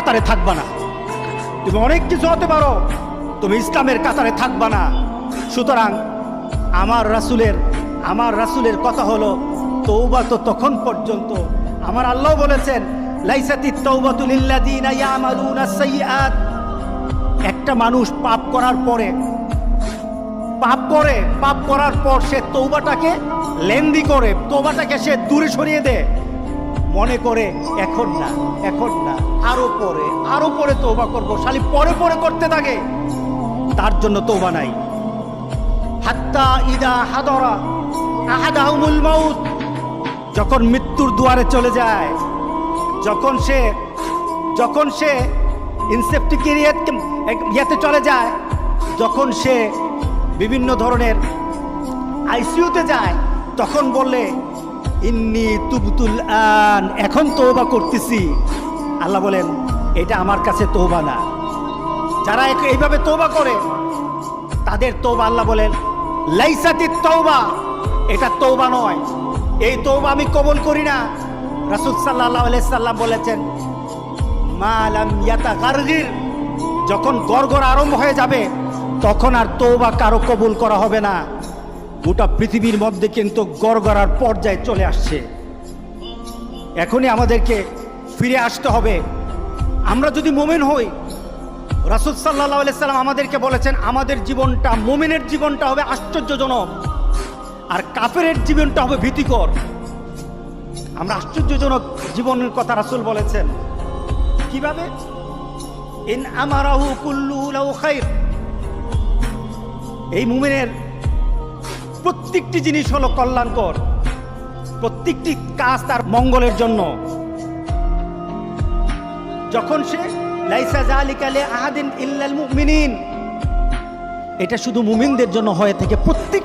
কাতারে থাকবা না। তুমি অনেক কিছু হতে পারো, তুমি ইসলামের কাতারে থাকবা না। সুতরাং আমার রাসূলের কথা হলো তওবা তো তখন পর্যন্ত। আমার আল্লাহ বলেছেন লাইসাতিত তাওবাতু লিল্লাযিনা ইয়ামালুনা সাইয়্যাত। একটা মানুষ পাপ করার পর সে তওবাটাকে লেন্দি করে, তওবাটাকে সে দূরে সরিয়ে দেয়, মনে করে এখন না আরো পরে তওবা করব, খালি পরে করতে থাকে। তার জন্য তওবা নাই। হাত্তা ইদা হাদরা আহাদাহুমুল মাউত, যখন মৃত্যুর দুয়ারে চলে যায়, যখন সে ইনসেপ্টিকেরিয়াতে চলে যায়, যখন সে বিভিন্ন ধরনের আইসিইউতে যায়, তখন বলে ইন্নী তুবতুল আন, এখন তওবা করতেছি। আল্লাহ বলেন এটা আমার কাছে তওবা না। যারা এইভাবে তওবা করে তাদের তওবা আল্লাহ বলেন লাইসাতিত তাওবা, এটা তওবা নয়, এই তওবা আমি কবুল করি না। রাসূল সাল্লাল্লাহু আলাইহি সাল্লাম বলেছেন মা লাম ইয়াতাগারগির, যখন গড়গড় আরম্ভ হয়ে যাবে তখন আর তওবা কারো কবুল করা হবে না। গোটা পৃথিবীর মধ্যে কিন্তু গড়গড়ার পর্যায়ে চলে আসছে। এখনই আমাদেরকে ফিরে আসতে হবে। আমরা যদি মুমিন হই, রাসূল সাল্লাল্লাহু আলাইহি সাল্লাম আমাদেরকে বলেছেন আমাদের জীবনটা, মুমিনের জীবনটা হবে আশ্চর্যজনক, আর কাফেরের জীবনটা হবে ভীতিকর। আমরা আশ্চর্যজনক জীবনের কথা রাসূল বলেছেন। কিভাবে? ইন আমারাহু কুল্লুহু লাহু খায়র, এই মুমিনের প্রত্যেকটি জিনিস হলো কল্যাণকর, প্রত্যেকটি কাজ তার মঙ্গলের জন্য। যখন সে লাইসা যালিকা লিআহাদিন ইল্লাল মুমিনিন, এটা শুধু মুমিনদের জন্য হয়ে থাকে। প্রত্যেক